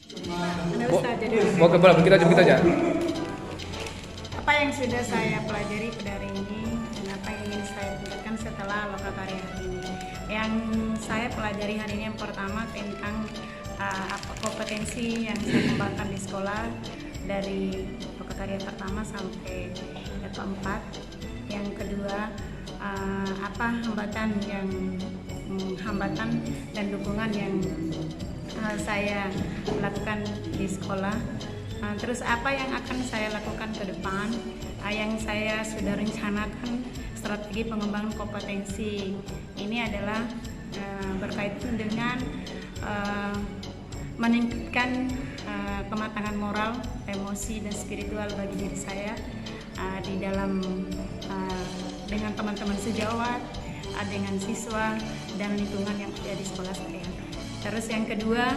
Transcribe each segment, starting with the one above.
Oke, boleh kita aja. Apa yang sudah saya pelajari pada hari ini dan apa yang ingin saya tingkatkan setelah lokakarya hari ini? Yang saya pelajari hari ini yang pertama tentang apa kompetensi yang saya kembangkan di sekolah dari lokakarya pertama sampai keempat. Yang kedua, apa hambatan dan dukungan yang saya lakukan di sekolah. Terus apa yang akan saya lakukan ke depan, yang saya sudah rencanakan strategi pengembangan kompetensi ini adalah berkaitan dengan meningkatkan kematangan moral, emosi dan spiritual bagi diri saya di dalam dengan teman-teman sejawat, dengan siswa dan lingkungan yang ada di sekolah saya. Terus yang kedua,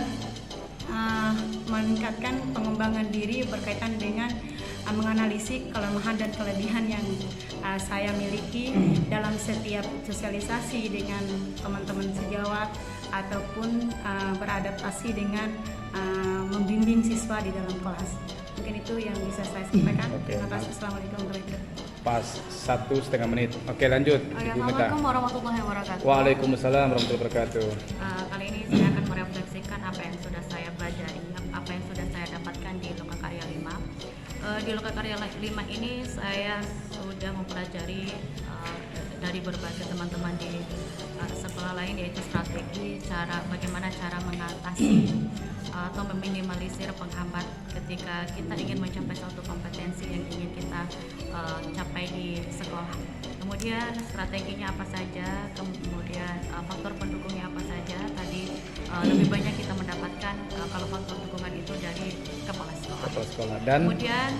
meningkatkan pengembangan diri berkaitan dengan menganalisis kelemahan dan kelebihan yang saya miliki dalam setiap sosialisasi dengan teman-teman sejawat ataupun beradaptasi dengan membimbing siswa di dalam kelas. Mungkin itu yang bisa saya sampaikan. Terima kasih. Assalamualaikum warahmatullahi wabarakatuh. Pas 1,5 menit. Oke, lanjut. Assalamualaikum warahmatullahi wabarakatuh. Waalaikumsalam warahmatullahi wabarakatuh. Kali ini saya akan merefleksikan apa yang sudah saya pelajari, apa yang sudah saya dapatkan di Lokakarya 5. Di Lokakarya 5 ini saya sudah mempelajari dari berbagai teman-teman di sekolah lain, yaitu strategi bagaimana cara mengatasi atau meminimalisir penghambat ketika kita ingin mencapai suatu kompetensi yang ingin kita capai di sekolah. Kemudian strateginya apa saja, kemudian faktor pendukungnya apa saja. Tadi lebih banyak kita mendapatkan kalau faktor dukungan itu dari kepala sekolah. Dan kemudian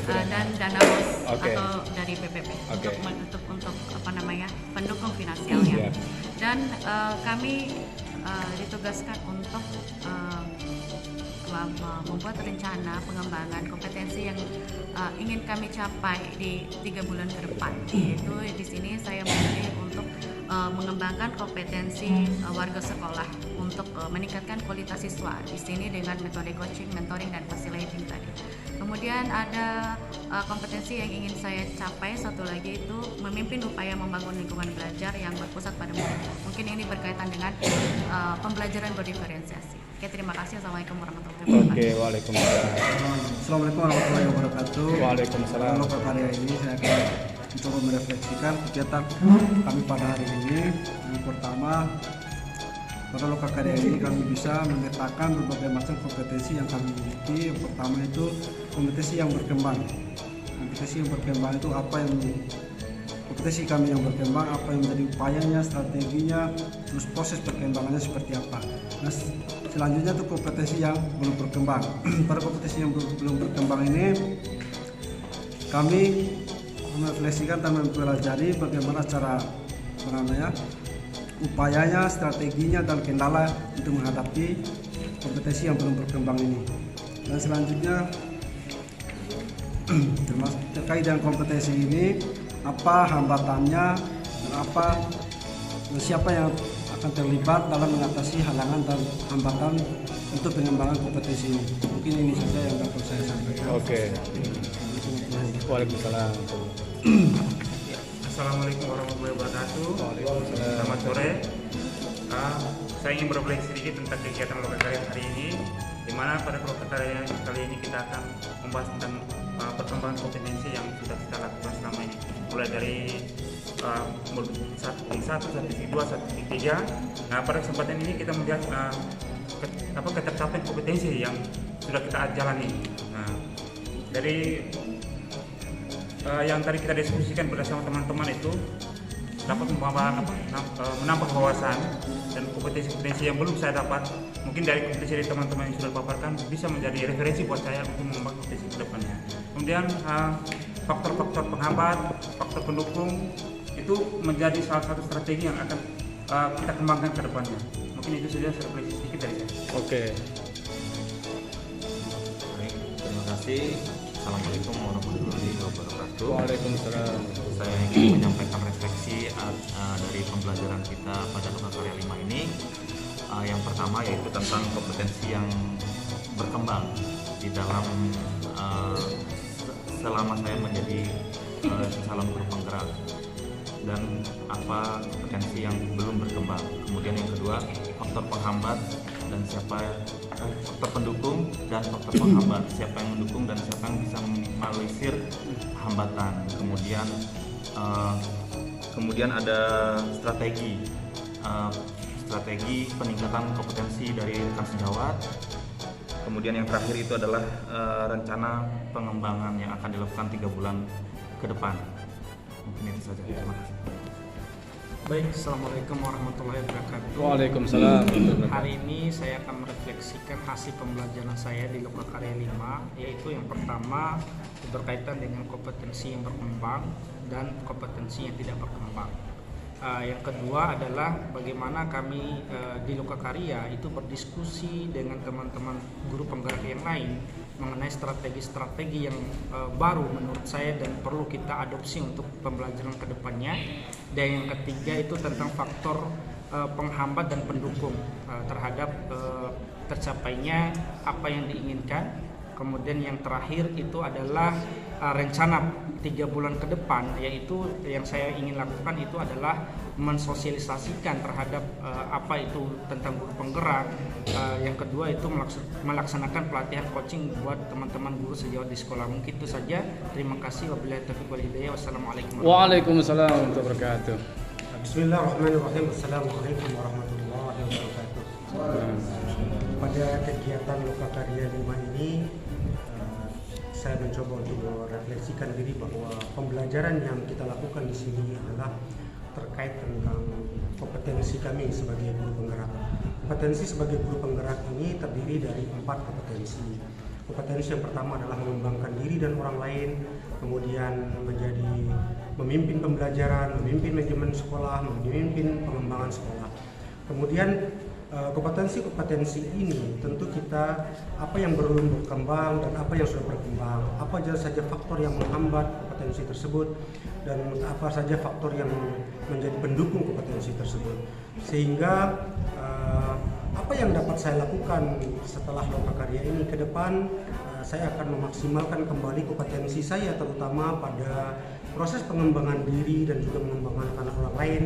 dan dana bos atau dari PPP untuk apa namanya pendukung finansialnya. Dan kami ditugaskan untuk membuat rencana pengembangan kompetensi yang ingin kami capai di 3 bulan ke depan. Yaitu di sini saya memilih untuk mengembangkan kompetensi warga sekolah untuk meningkatkan kualitas siswa di sini dengan metode coaching, mentoring dan facilitating tadi. Kemudian ada kompetensi yang ingin saya capai satu lagi, itu memimpin upaya membangun lingkungan belajar yang berpusat pada murid. Mungkin ini berkaitan dengan pembelajaran berdiferensiasi. Oke, terima kasih. Assalamualaikum warahmatullahi wabarakatuh. Oke, waalaikumsalam. Assalamualaikum warahmatullahi wabarakatuh. Waalaikumsalam. Lokakarya ini saya akan mencoba merefleksikan kegiatan kami pada hari ini. Yang pertama, pada Lokakarya ini kami bisa memetakan berbagai macam kompetensi yang kami miliki. Yang pertama itu kompetensi yang berkembang. Kompetensi yang berkembang itu kompetensi kami yang berkembang, apa yang menjadi upayanya, strateginya, terus proses perkembangannya seperti apa. Nah, selanjutnya itu kompetensi yang belum berkembang. Pada kompetensi yang belum berkembang ini kami merefleksikan dan mempelajari bagaimana cara upayanya, strateginya dan kendala untuk menghadapi kompetensi yang belum berkembang ini. Dan selanjutnya terkait dengan kompetensi ini, apa hambatannya dan siapa yang akan terlibat dalam mengatasi halangan dan hambatan untuk pengembangan kompetensi ini. Mungkin ini saja yang dapat saya sampaikan. Oke. Waalaikumsalam. Assalamualaikum warahmatullahi wabarakatuh. Waalaikumsalam. Selamat sore. Saya ingin berefleksi sedikit tentang kegiatan Lokakarya hari ini, di mana pada Lokakarya kali ini kita akan membahas tentang perkembangan kompetensi yang sudah kita lakukan selama ini, mulai dari 1.1, 1.2, 1.3. Nah, pada kesempatan ini kita melihat ketercapaian kompetensi yang sudah kita jalani. Nah, dari yang tadi kita diskusikan bersama teman-teman itu dapat menambah wawasan dan kompetensi yang belum saya dapat. Mungkin dari kompetensi dari teman-teman yang sudah dipaparkan bisa menjadi referensi buat saya untuk mengembangkan kompetensi ke depannya. Kemudian faktor-faktor penghambat, faktor pendukung itu menjadi salah satu strategi yang akan kita kembangkan ke depannya. Mungkin itu saja refleksi sedikit dari saya. Oke. Baik, terima kasih. Assalamualaikum warahmatullahi wabarakatuh. Waalaikumsalam. Saya ingin menyampaikan refleksi dari pembelajaran kita pada Lokakarya 5 ini. Yang pertama yaitu tentang kompetensi yang berkembang di dalam selama saya menjadi calon guru penggerak, dan apa potensi yang belum berkembang. Kemudian yang kedua, faktor penghambat dan faktor pendukung dan faktor penghambat, siapa yang mendukung dan siapa yang bisa meminimalisir hambatan. Kemudian ada strategi peningkatan kompetensi dari rekan sejawat. Kemudian yang terakhir itu adalah rencana pengembangan yang akan dilakukan 3 bulan ke depan. Mungkin itu saja. Terima kasih. Baik, Assalamualaikum warahmatullahi wabarakatuh. Waalaikumsalam. Hari ini saya akan merefleksikan hasil pembelajaran saya di Lokakarya 5, yaitu yang pertama berkaitan dengan kompetensi yang berkembang dan kompetensi yang tidak berkembang. Yang kedua adalah bagaimana kami di Lokakarya itu berdiskusi dengan teman-teman guru penggerak yang lain mengenai strategi-strategi yang baru menurut saya dan perlu kita adopsi untuk pembelajaran kedepannya. Dan yang ketiga itu tentang faktor penghambat dan pendukung terhadap tercapainya apa yang diinginkan. Kemudian yang terakhir itu adalah rencana 3 bulan ke depan, yaitu yang saya ingin lakukan itu adalah mensosialisasikan terhadap apa itu tentang guru penggerak. Yang kedua itu melaksanakan pelatihan coaching buat teman-teman guru sejawat di sekolah. Mungkin itu saja. Terima kasih. Wabillahi taufiq wal hidayah. Wassalamualaikum Waalaikumsalam warahmatullahi wabarakatuh. Bismillahirrahmanirrahim. Assalamualaikum warahmatullahi wabarakatuh. Pada kegiatan Lokakarya 5 ini saya mencoba untuk merefleksikan diri bahwa pembelajaran yang kita lakukan di sini adalah terkait tentang kompetensi kami sebagai guru penggerak. Kompetensi sebagai guru penggerak ini terdiri dari 4 kompetensi. Kompetensi yang pertama adalah mengembangkan diri dan orang lain, kemudian menjadi memimpin pembelajaran, memimpin manajemen sekolah, memimpin pengembangan sekolah. Kemudian kompetensi-kompetensi ini tentu kita apa yang belum berkembang dan apa yang sudah berkembang, apa saja faktor yang menghambat kompetensi tersebut dan apa saja faktor yang menjadi pendukung kompetensi tersebut, sehingga apa yang dapat saya lakukan setelah Lokakarya ini ke depan, saya akan memaksimalkan kembali kompetensi saya terutama pada proses pengembangan diri dan juga mengembangkan orang lain.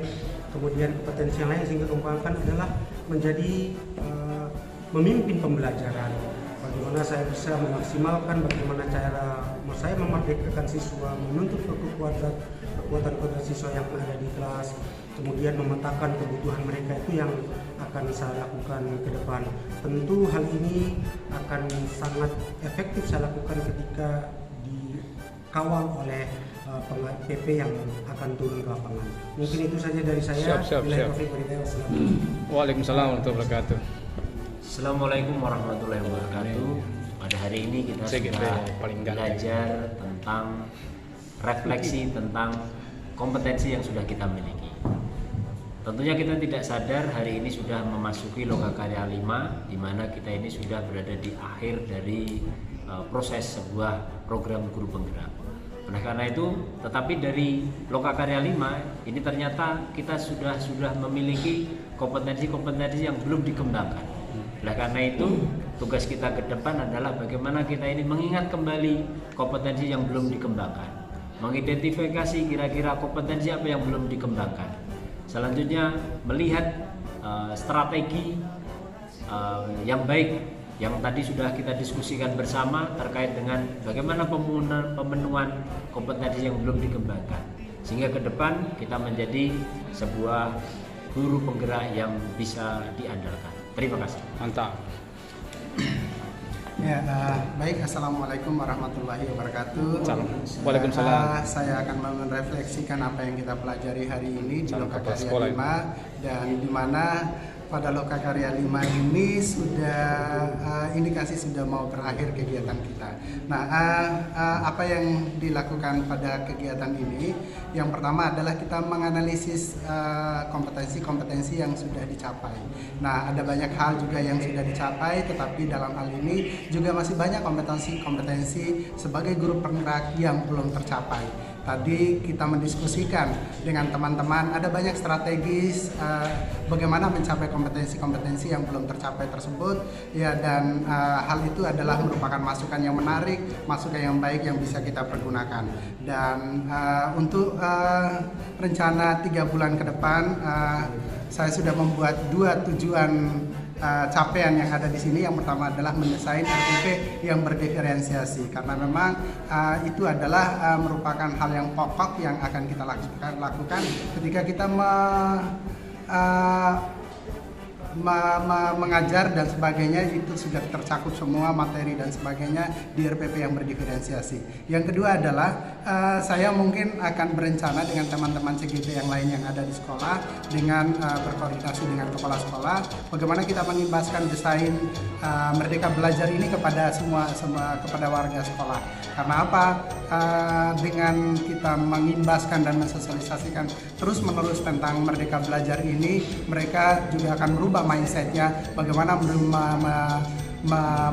Kemudian kompetensi yang lain sehingga kembangkan adalah menjadi memimpin pembelajaran. Bagaimana saya bisa memaksimalkan bagaimana cara saya memerdekakan siswa, menuntut kekuatan siswa yang ada di kelas, kemudian memetakan kebutuhan mereka, itu yang akan saya lakukan ke depan. Tentu hal ini akan sangat efektif saya lakukan ketika dikawal oleh PP yang akan turun ke lapangan. Mungkin itu saja dari saya. Siap. Waalaikumsalam warahmatullahi wabarakatuh. Assalamualaikum warahmatullahi wabarakatuh. Pada hari ini kita sudah belajar tentang refleksi tentang kompetensi yang sudah kita miliki. Tentunya kita tidak sadar hari ini sudah memasuki Lokakarya 5, di mana kita ini sudah berada di akhir dari proses sebuah program guru penggerak. Nah, karena itu, tetapi dari Lokakarya 5 ini ternyata kita sudah memiliki kompetensi-kompetensi yang belum dikembangkan. Nah, karena itu tugas kita ke depan adalah bagaimana kita ini mengingat kembali kompetensi yang belum dikembangkan, mengidentifikasi kira-kira kompetensi apa yang belum dikembangkan. Selanjutnya melihat strategi yang baik yang tadi sudah kita diskusikan bersama terkait dengan bagaimana pemenuhan kompetensi yang belum dikembangkan, sehingga ke depan kita menjadi sebuah guru penggerak yang bisa diandalkan. Terima kasih. Mantap. Ya, baik. Assalamualaikum warahmatullahi wabarakatuh. Waalaikumsalam. Saya akan merefleksikan apa yang kita pelajari hari ini di Lokakarya 5, dan di mana pada Lokakarya 5 ini sudah indikasi sudah mau berakhir kegiatan kita. Nah, apa yang dilakukan pada kegiatan ini? Yang pertama adalah kita menganalisis kompetensi-kompetensi yang sudah dicapai. Nah, ada banyak hal juga yang sudah dicapai, tetapi dalam hal ini juga masih banyak kompetensi-kompetensi sebagai guru penggerak yang belum tercapai. Tadi kita mendiskusikan dengan teman-teman, ada banyak strategis bagaimana mencapai kompetensi-kompetensi yang belum tercapai tersebut, ya, dan hal itu adalah merupakan masukan yang menarik, masukan yang baik yang bisa kita pergunakan. Dan untuk rencana 3 bulan ke depan, saya sudah membuat 2 tujuan capaian yang ada di sini. Yang pertama adalah mendesain RPP yang berdiferensiasi, karena memang itu adalah merupakan hal yang pokok yang akan kita lakukan ketika kita mengajar dan sebagainya. Itu sudah tercakup semua materi dan sebagainya di RPP yang berdiferensiasi. Yang kedua adalah saya mungkin akan berencana dengan teman-teman CGT yang lain yang ada di sekolah, dengan berkoordinasi dengan kepala sekolah, bagaimana kita mengimbaskan desain Merdeka Belajar ini kepada semua kepada warga sekolah. Karena apa? Dengan kita mengimbaskan dan mensosialisasikan terus-menerus tentang Merdeka Belajar ini, mereka juga akan merubah mindsetnya, bagaimana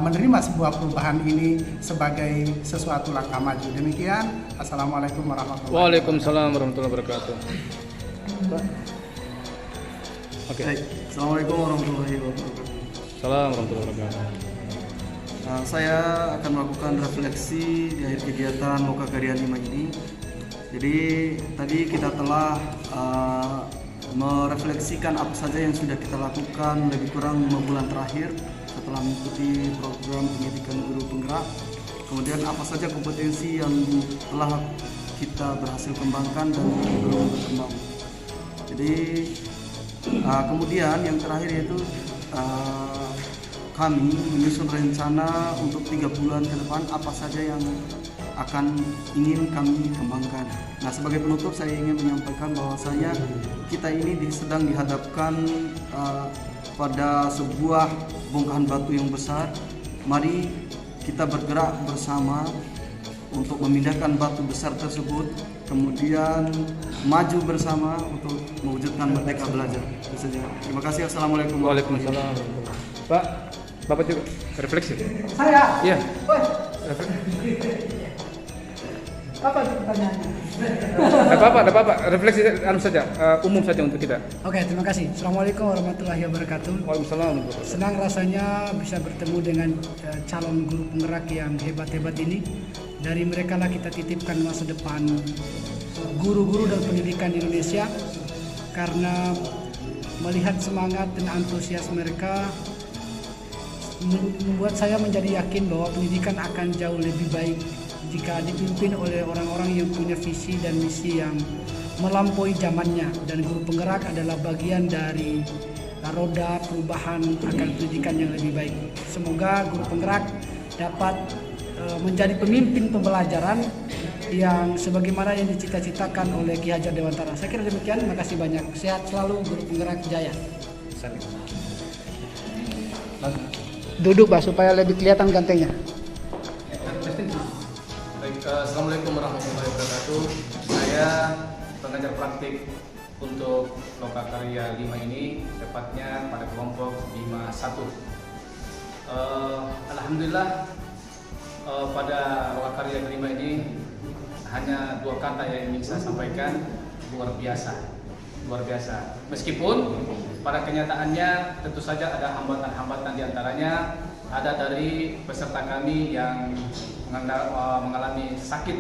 menerima sebuah perubahan ini sebagai sesuatu langkah maju. Demikian, Assalamualaikum warahmatullahi wabarakatuh. Waalaikumsalam warahmatullahi wabarakatuh. Oke. Assalamualaikum warahmatullahi wabarakatuh. Assalamualaikum warahmatullahi wabarakatuh. Saya akan melakukan refleksi di akhir kegiatan Loka Karya 5 ini. Jadi tadi kita telah merefleksikan apa saja yang sudah kita lakukan lebih kurang 5 bulan terakhir setelah mengikuti program pendidikan guru penggerak. Kemudian apa saja kompetensi yang telah kita berhasil kembangkan dan belum berkembang. Jadi kemudian yang terakhir yaitu kami menyusun rencana untuk 3 bulan ke depan apa saja yang akan ingin kami kembangkan. Nah, sebagai penutup saya ingin menyampaikan bahwasanya kita ini sedang dihadapkan pada sebuah bongkahan batu yang besar. Mari kita bergerak bersama untuk memindahkan batu besar tersebut, kemudian maju bersama untuk mewujudkan Merdeka Belajar. Itu saja. Terima kasih. Assalamualaikum warahmatullahi wabarakatuh. Pak, Bapak juga refleksi? Saya? Iya. Apa pertanyaannya? Tidak apa-apa, refleksi saja, umum saja untuk kita. Oke, terima kasih. Assalamualaikum warahmatullahi wabarakatuh. Waalaikumsalam. Senang rasanya bisa bertemu dengan calon guru penggerak yang hebat-hebat ini. Dari mereka lah kita titipkan masa depan guru-guru dan pendidikan di Indonesia. Karena melihat semangat dan antusias mereka membuat saya menjadi yakin bahwa pendidikan akan jauh lebih baik jika dipimpin oleh orang-orang yang punya visi dan misi yang melampaui zamannya, dan guru penggerak adalah bagian dari roda perubahan akan pendidikan yang lebih baik. Semoga guru penggerak dapat menjadi pemimpin pembelajaran yang sebagaimana yang dicita-citakan oleh Ki Hajar Dewantara. Saya kira demikian. Terima kasih banyak. Sehat selalu, guru penggerak jaya. Duduk Pak supaya lebih kelihatan gantengnya. Assalamualaikum warahmatullahi wabarakatuh. Saya pengajar praktik untuk Loka Karya 5 ini, tepatnya pada kelompok 51. Alhamdulillah pada Loka Karya 5 ini hanya 2 kata yang ingin saya sampaikan, luar biasa. Luar biasa. Meskipun pada kenyataannya tentu saja ada hambatan-hambatan, diantaranya ada dari peserta kami yang mengalami sakit,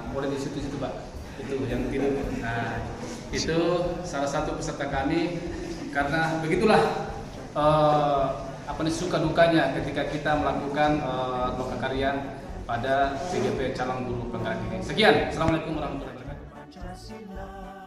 boleh di situ Pak, itu yang tidur. Nah, itu salah satu peserta kami, karena begitulah suka dukanya ketika kita melakukan Loka Karya pada CGP calon guru penggerak ini. Sekian, assalamualaikum warahmatullahi wabarakatuh.